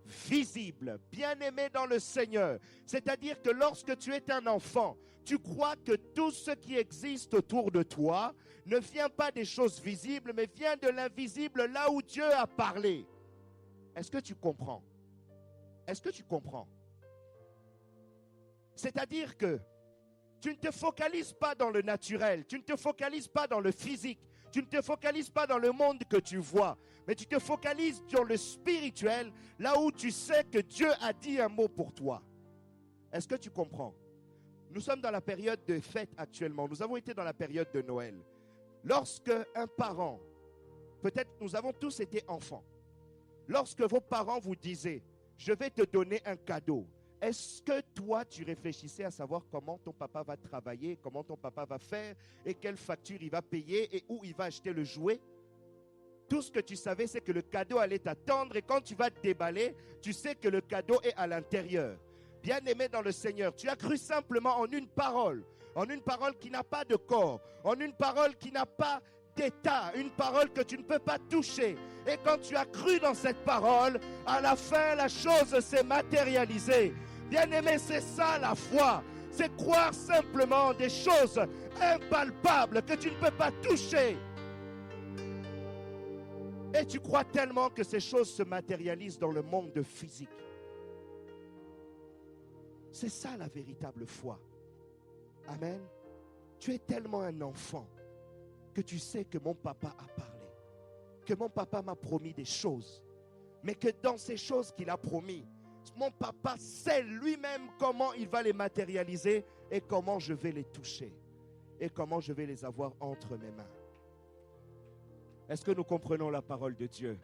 visibles. Bien-aimé dans le Seigneur, c'est-à-dire que lorsque tu es un enfant, tu crois que tout ce qui existe autour de toi ne vient pas des choses visibles, mais vient de l'invisible, là où Dieu a parlé. Est-ce que tu comprends? Est-ce que tu comprends? C'est-à-dire que tu ne te focalises pas dans le naturel, tu ne te focalises pas dans le physique, tu ne te focalises pas dans le monde que tu vois, mais tu te focalises sur le spirituel, là où tu sais que Dieu a dit un mot pour toi. Est-ce que tu comprends? Nous sommes dans la période de fête actuellement, nous avons été dans la période de Noël. Lorsque un parent, peut-être nous avons tous été enfants, lorsque vos parents vous disaient, je vais te donner un cadeau, est-ce que toi tu réfléchissais à savoir comment ton papa va travailler, comment ton papa va faire et quelle facture il va payer et où il va acheter le jouet? Tout ce que tu savais, c'est que le cadeau allait t'attendre et quand tu vas te déballer, tu sais que le cadeau est à l'intérieur. Bien-aimé dans le Seigneur, tu as cru simplement en une parole qui n'a pas de corps, en une parole qui n'a pas d'état, une parole que tu ne peux pas toucher. Et quand tu as cru dans cette parole, à la fin, la chose s'est matérialisée. Bien-aimé, c'est ça la foi. C'est croire simplement en des choses impalpables que tu ne peux pas toucher. Et tu crois tellement que ces choses se matérialisent dans le monde physique. C'est ça la véritable foi. Amen. Tu es tellement un enfant que tu sais que mon papa a parlé, que mon papa m'a promis des choses, mais que dans ces choses qu'il a promis, mon papa sait lui-même comment il va les matérialiser et comment je vais les toucher et comment je vais les avoir entre mes mains. Est-ce que nous comprenons la parole de Dieu?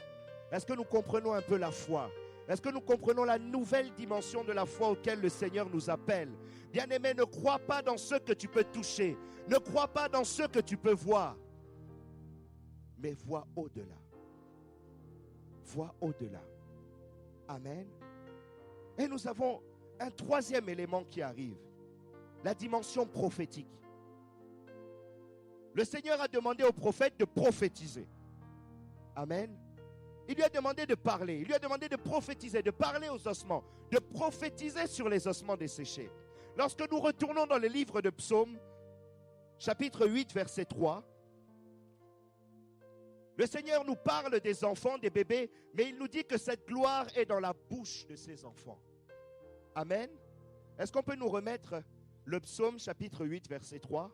Est-ce que nous comprenons un peu la foi? Est-ce que nous comprenons la nouvelle dimension de la foi auquel le Seigneur nous appelle? Bien-aimé, ne crois pas dans ce que tu peux toucher. Ne crois pas dans ce que tu peux voir. Mais vois au-delà. Vois au-delà. Amen. Et nous avons un troisième élément qui arrive. La dimension prophétique. Le Seigneur a demandé au prophète de prophétiser. Amen. Il lui a demandé de parler, il lui a demandé de prophétiser, de parler aux ossements, de prophétiser sur les ossements desséchés. Lorsque nous retournons dans le livre de Psaume, chapitre 8, verset 3, le Seigneur nous parle des enfants, des bébés, mais il nous dit que cette gloire est dans la bouche de ces enfants. Amen. Est-ce qu'on peut nous remettre le Psaume, chapitre 8, verset 3?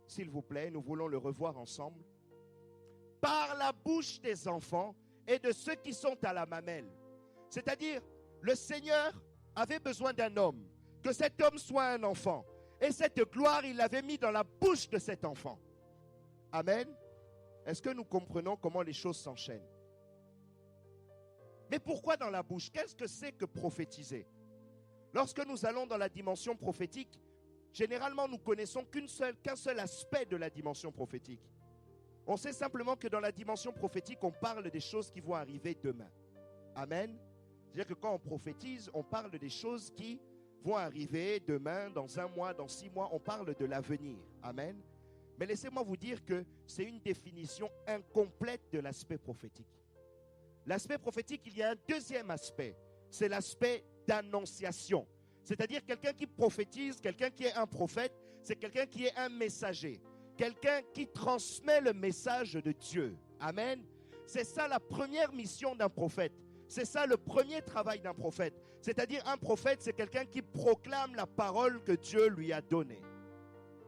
S'il vous plaît, nous voulons le revoir ensemble. Par la bouche des enfants et de ceux qui sont à la mamelle, C'est-à-dire, le Seigneur avait besoin d'un homme, que cet homme soit un enfant. Et cette gloire, il l'avait mis dans la bouche de cet enfant. Amen. Est-ce que nous comprenons comment les choses s'enchaînent? Mais pourquoi dans la bouche? Qu'est-ce que c'est que prophétiser? Lorsque nous allons dans la dimension prophétique, généralement nous connaissons qu'un seul aspect de la dimension prophétique. On sait simplement que dans la dimension prophétique, on parle des choses qui vont arriver demain. Amen. C'est-à-dire que quand on prophétise, on parle des choses qui vont arriver demain, dans 1 mois, dans 6 mois. On parle de l'avenir. Amen. Mais laissez-moi vous dire que c'est une définition incomplète de l'aspect prophétique. L'aspect prophétique, il y a un deuxième aspect. C'est l'aspect d'annonciation. C'est-à-dire quelqu'un qui prophétise, quelqu'un qui est un prophète, c'est quelqu'un qui est un messager. Quelqu'un qui transmet le message de Dieu. Amen. C'est ça la première mission d'un prophète. C'est ça le premier travail d'un prophète. C'est-à-dire un prophète, c'est quelqu'un qui proclame la parole que Dieu lui a donnée.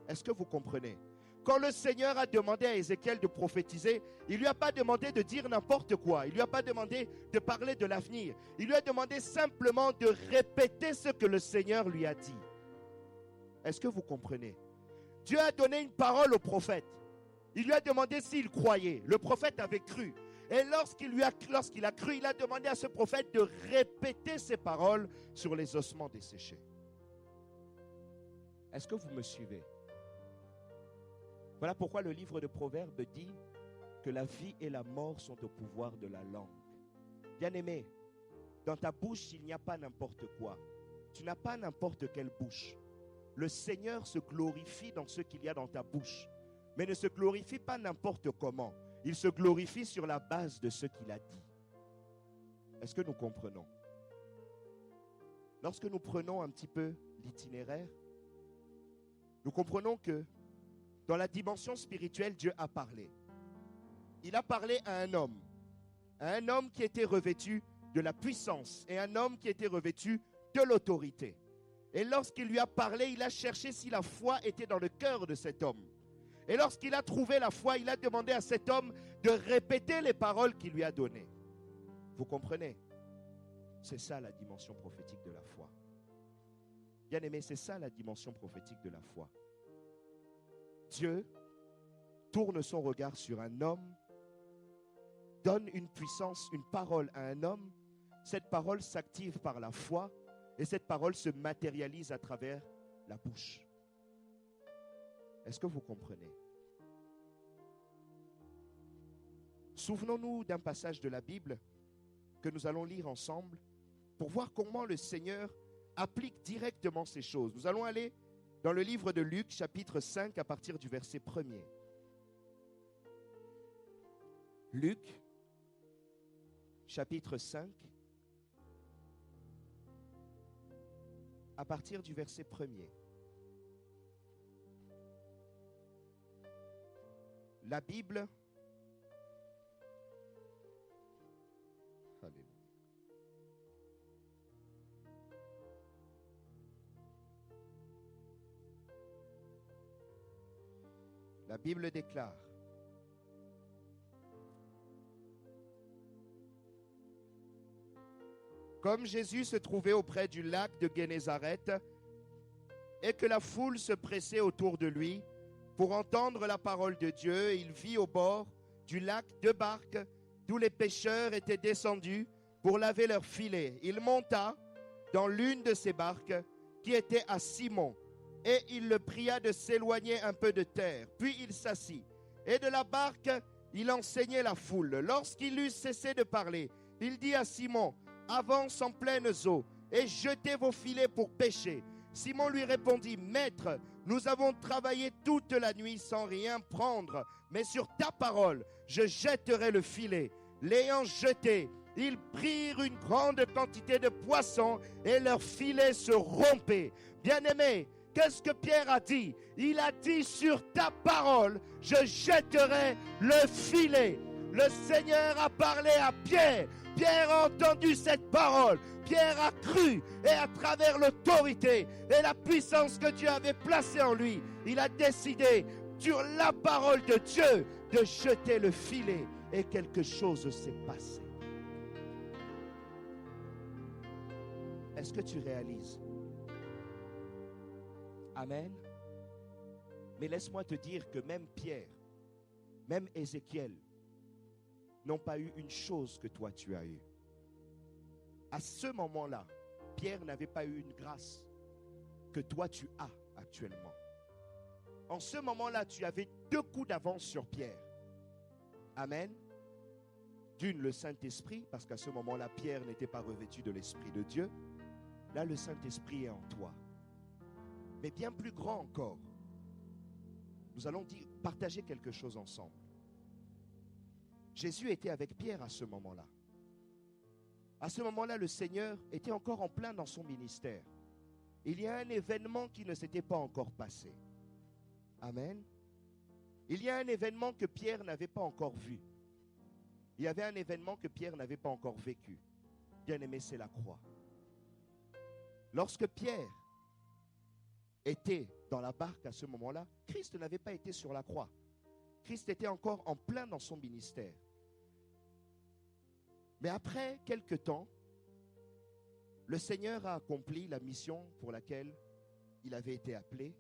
Est-ce que vous comprenez? Quand le Seigneur a demandé à Ézéchiel de prophétiser, il ne lui a pas demandé de dire n'importe quoi. Il ne lui a pas demandé de parler de l'avenir. Il lui a demandé simplement de répéter ce que le Seigneur lui a dit. Est-ce que vous comprenez? Dieu a donné une parole au prophète. Il lui a demandé s'il croyait. Le prophète avait cru. Et lorsqu'il a cru, il a demandé à ce prophète de répéter ses paroles sur les ossements desséchés. Est-ce que vous me suivez? Voilà pourquoi le livre de Proverbes dit que la vie et la mort sont au pouvoir de la langue. Bien-aimé, dans ta bouche, il n'y a pas n'importe quoi. Tu n'as pas n'importe quelle bouche. Le Seigneur se glorifie dans ce qu'il y a dans ta bouche, mais ne se glorifie pas n'importe comment. Il se glorifie sur la base de ce qu'il a dit. Est-ce que nous comprenons? Lorsque nous prenons un petit peu l'itinéraire, nous comprenons que dans la dimension spirituelle, Dieu a parlé. Il a parlé à un homme qui était revêtu de la puissance et un homme qui était revêtu de l'autorité. Et lorsqu'il lui a parlé, il a cherché si la foi était dans le cœur de cet homme. Et lorsqu'il a trouvé la foi, il a demandé à cet homme de répéter les paroles qu'il lui a données. Vous comprenez? C'est ça la dimension prophétique de la foi. Bien-aimé, c'est ça la dimension prophétique de la foi. Dieu tourne son regard sur un homme, donne une puissance, une parole à un homme. Cette parole s'active par la foi et cette parole se matérialise à travers la bouche. Est-ce que vous comprenez? Souvenons-nous d'un passage de la Bible que nous allons lire ensemble pour voir comment le Seigneur applique directement ces choses. Nous allons aller dans le livre de Luc, chapitre 5, à partir du verset 1er. Luc, chapitre 5, à partir du verset 1er. La Bible, alléluia. La Bible déclare: comme Jésus se trouvait auprès du lac de Génézareth et que la foule se pressait autour de lui pour entendre la parole de Dieu, il vit au bord du lac 2 barques d'où les pêcheurs étaient descendus pour laver leurs filets. Il monta dans l'une de ces barques qui était à Simon et il le pria de s'éloigner un peu de terre. Puis il s'assit et de la barque il enseignait la foule. Lorsqu'il eut cessé de parler, il dit à Simon: avance en pleines eaux et jetez vos filets pour pêcher. Simon lui répondit: Maître, nous avons travaillé toute la nuit sans rien prendre, mais sur ta parole, je jetterai le filet. L'ayant jeté, ils prirent une grande quantité de poissons et leur filet se rompait. Bien-aimé, qu'est-ce que Pierre a dit? Il a dit: sur ta parole, je jetterai le filet. Le Seigneur a parlé à Pierre. Pierre a entendu cette parole. Pierre a cru et à travers l'autorité et la puissance que Dieu avait placée en lui, il a décidé sur la parole de Dieu de jeter le filet et quelque chose s'est passé. Est-ce que tu réalises? Amen. Mais laisse-moi te dire que même Pierre, même Ézéchiel, n'ont pas eu une chose que toi tu as eue. À ce moment-là, Pierre n'avait pas eu une grâce que toi tu as actuellement. En ce moment-là, tu avais 2 coups d'avance sur Pierre. Amen. D'une, le Saint-Esprit, parce qu'à ce moment-là, Pierre n'était pas revêtu de l'Esprit de Dieu. Là, le Saint-Esprit est en toi. Mais bien plus grand encore, nous allons partager quelque chose ensemble. Jésus était avec Pierre à ce moment-là. À ce moment-là, le Seigneur était encore en plein dans son ministère. Il y a un événement qui ne s'était pas encore passé. Amen. Il y a un événement que Pierre n'avait pas encore vu. Il y avait un événement que Pierre n'avait pas encore vécu. Bien-aimé, c'est la croix. Lorsque Pierre était dans la barque à ce moment-là, Christ n'avait pas été sur la croix. Christ était encore en plein dans son ministère. Mais après quelque temps, le Seigneur a accompli la mission pour laquelle il avait été appelé,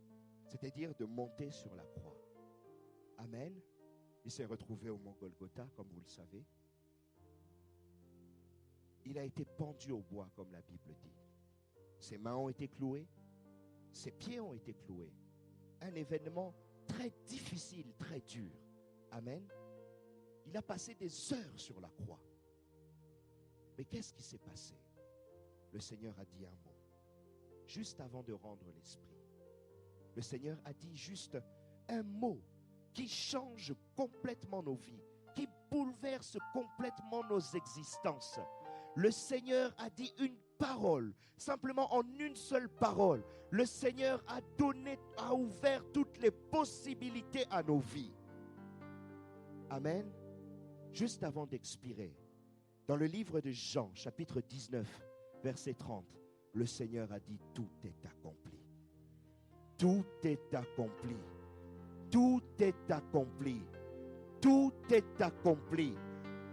c'est-à-dire de monter sur la croix. Amen. Il s'est retrouvé au mont Golgotha, comme vous le savez. Il a été pendu au bois, comme la Bible dit. Ses mains ont été clouées, ses pieds ont été cloués. Un événement très difficile, très dur. Amen. Il a passé des heures sur la croix. Mais qu'est-ce qui s'est passé? Le Seigneur a dit un mot, juste avant de rendre l'Esprit. Le Seigneur a dit juste un mot qui change complètement nos vies, qui bouleverse complètement nos existences. Le Seigneur a dit une parole, simplement en une seule parole. Le Seigneur a ouvert toutes les possibilités à nos vies. Amen. Juste avant d'expirer, dans le livre de Jean, chapitre 19, verset 30, le Seigneur a dit, tout est accompli. Tout est accompli. Tout est accompli. Tout est accompli.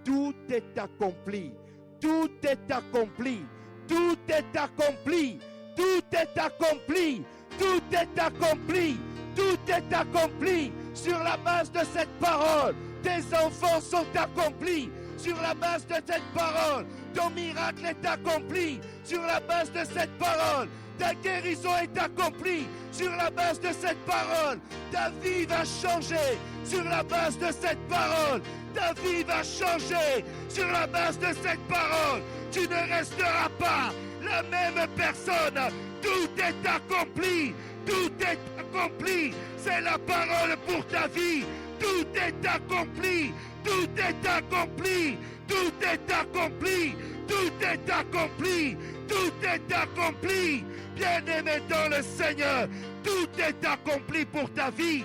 Tout est accompli. Tout est accompli. Tout est accompli. Tout est accompli. Tout est accompli. Tout est accompli. Sur la base de cette parole, tes enfants sont accomplis. Sur la base de cette parole, ton miracle est accompli. Sur la base de cette parole, ta guérison est accomplie. Sur la base de cette parole, ta vie va changer. Sur la base de cette parole, ta vie va changer. Sur la base de cette parole, tu ne resteras pas la même personne. Tout est accompli. Tout est accompli. C'est la parole pour ta vie. Tout est accompli. Tout est accompli. Tout est accompli. Tout est accompli. Tout est accompli. Bien-aimé dans le Seigneur, tout est accompli pour ta vie.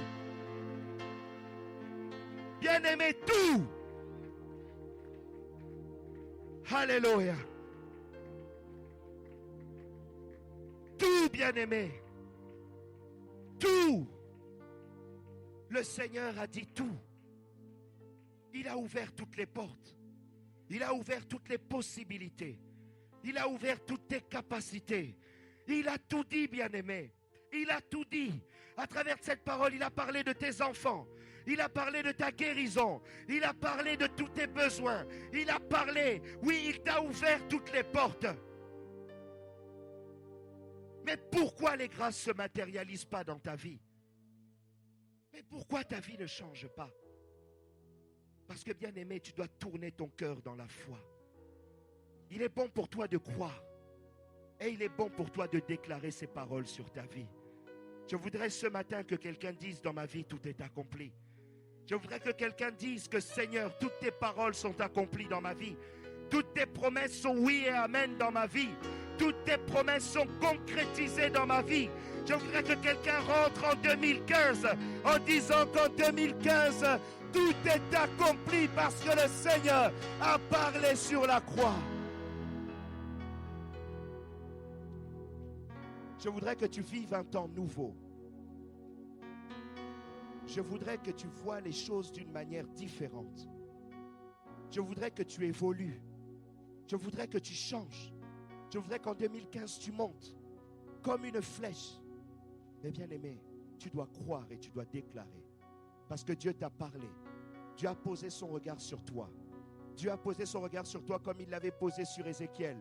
Bien-aimé, tout. Alléluia. Tout, bien-aimé. Tout. Le Seigneur a dit tout. Il a ouvert toutes les portes. Il a ouvert toutes les possibilités. Il a ouvert toutes tes capacités. Il a tout dit, bien-aimé. Il a tout dit. À travers cette parole, il a parlé de tes enfants. Il a parlé de ta guérison. Il a parlé de tous tes besoins. Il a parlé. Oui, il t'a ouvert toutes les portes. Mais pourquoi les grâces ne se matérialisent pas dans ta vie? Mais pourquoi ta vie ne change pas? Parce que, bien-aimé, tu dois tourner ton cœur dans la foi. Il est bon pour toi de croire. Et il est bon pour toi de déclarer ces paroles sur ta vie. Je voudrais ce matin que quelqu'un dise dans ma vie, tout est accompli. Je voudrais que quelqu'un dise que Seigneur, toutes tes paroles sont accomplies dans ma vie. Toutes tes promesses sont oui et amen dans ma vie. Toutes tes promesses sont concrétisées dans ma vie. Je voudrais que quelqu'un rentre en 2015 en disant qu'en 2015, tout est accompli parce que le Seigneur a parlé sur la croix. Je voudrais que tu vives un temps nouveau. Je voudrais que tu vois les choses d'une manière différente. Je voudrais que tu évolues. Je voudrais que tu changes. Je voudrais qu'en 2015, tu montes comme une flèche. Mais bien aimé, tu dois croire et tu dois déclarer. Parce que Dieu t'a parlé. Dieu a posé son regard sur toi. Dieu a posé son regard sur toi comme il l'avait posé sur Ézéchiel.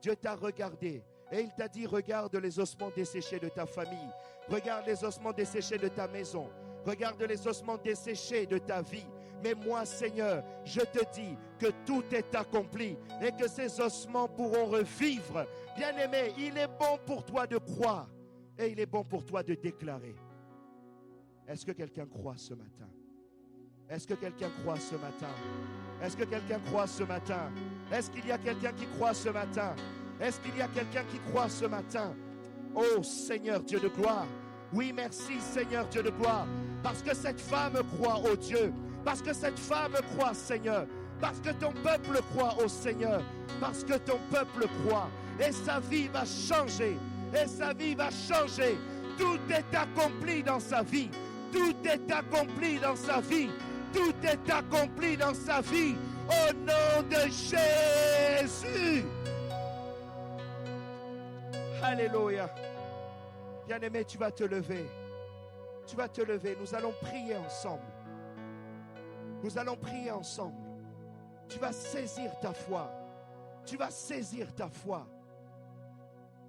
Dieu t'a regardé et il t'a dit, regarde les ossements desséchés de ta famille. Regarde les ossements desséchés de ta maison. Regarde les ossements desséchés de ta vie. Mais moi, Seigneur, je te dis que tout est accompli et que ces ossements pourront revivre. Bien-aimé, il est bon pour toi de croire et il est bon pour toi de déclarer. Est-ce que quelqu'un croit ce matin? Est-ce que quelqu'un croit ce matin? Est-ce que quelqu'un croit ce matin? Est-ce qu'il y a quelqu'un qui croit ce matin? Est-ce qu'il y a quelqu'un qui croit ce matin? Oh Seigneur Dieu de gloire. Oui, merci Seigneur Dieu de gloire. Parce que cette femme croit au Dieu. Parce que cette femme croit, Seigneur. Parce que ton peuple croit au Seigneur. Parce que ton peuple croit. Et sa vie va changer. Et sa vie va changer. Tout est accompli dans sa vie. Tout est accompli dans sa vie. Tout est accompli dans sa vie. Au nom de Jésus. Alléluia. Bien-aimé, tu vas te lever. Tu vas te lever. Nous allons prier ensemble. Nous allons prier ensemble. Tu vas saisir ta foi. Tu vas saisir ta foi.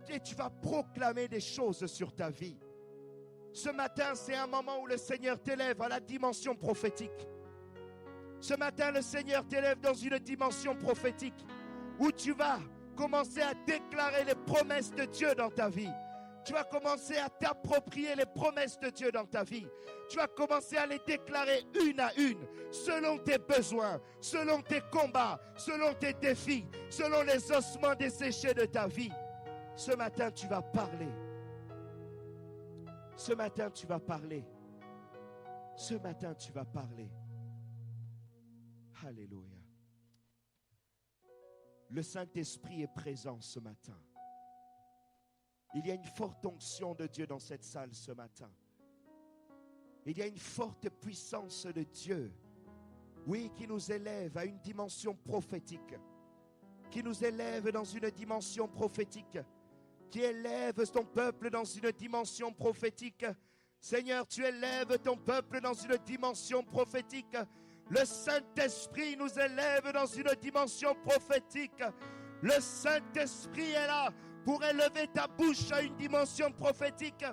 Et tu vas proclamer des choses sur ta vie. Ce matin, c'est un moment où le Seigneur t'élève à la dimension prophétique. Ce matin, le Seigneur t'élève dans une dimension prophétique où tu vas commencer à déclarer les promesses de Dieu dans ta vie. Tu vas commencer à t'approprier les promesses de Dieu dans ta vie. Tu vas commencer à les déclarer une à une, selon tes besoins, selon tes combats, selon tes défis, selon les ossements desséchés de ta vie. Ce matin, tu vas parler. Ce matin, tu vas parler. Ce matin, tu vas parler. Alléluia. Le Saint-Esprit est présent ce matin. Il y a une forte onction de Dieu dans cette salle ce matin. Il y a une forte puissance de Dieu, oui, qui nous élève à une dimension prophétique, qui nous élève dans une dimension prophétique, qui élève ton peuple dans une dimension prophétique. Seigneur, tu élèves ton peuple dans une dimension prophétique. Le Saint-Esprit nous élève dans une dimension prophétique. Le Saint-Esprit est là pour élever ta bouche à une dimension prophétique.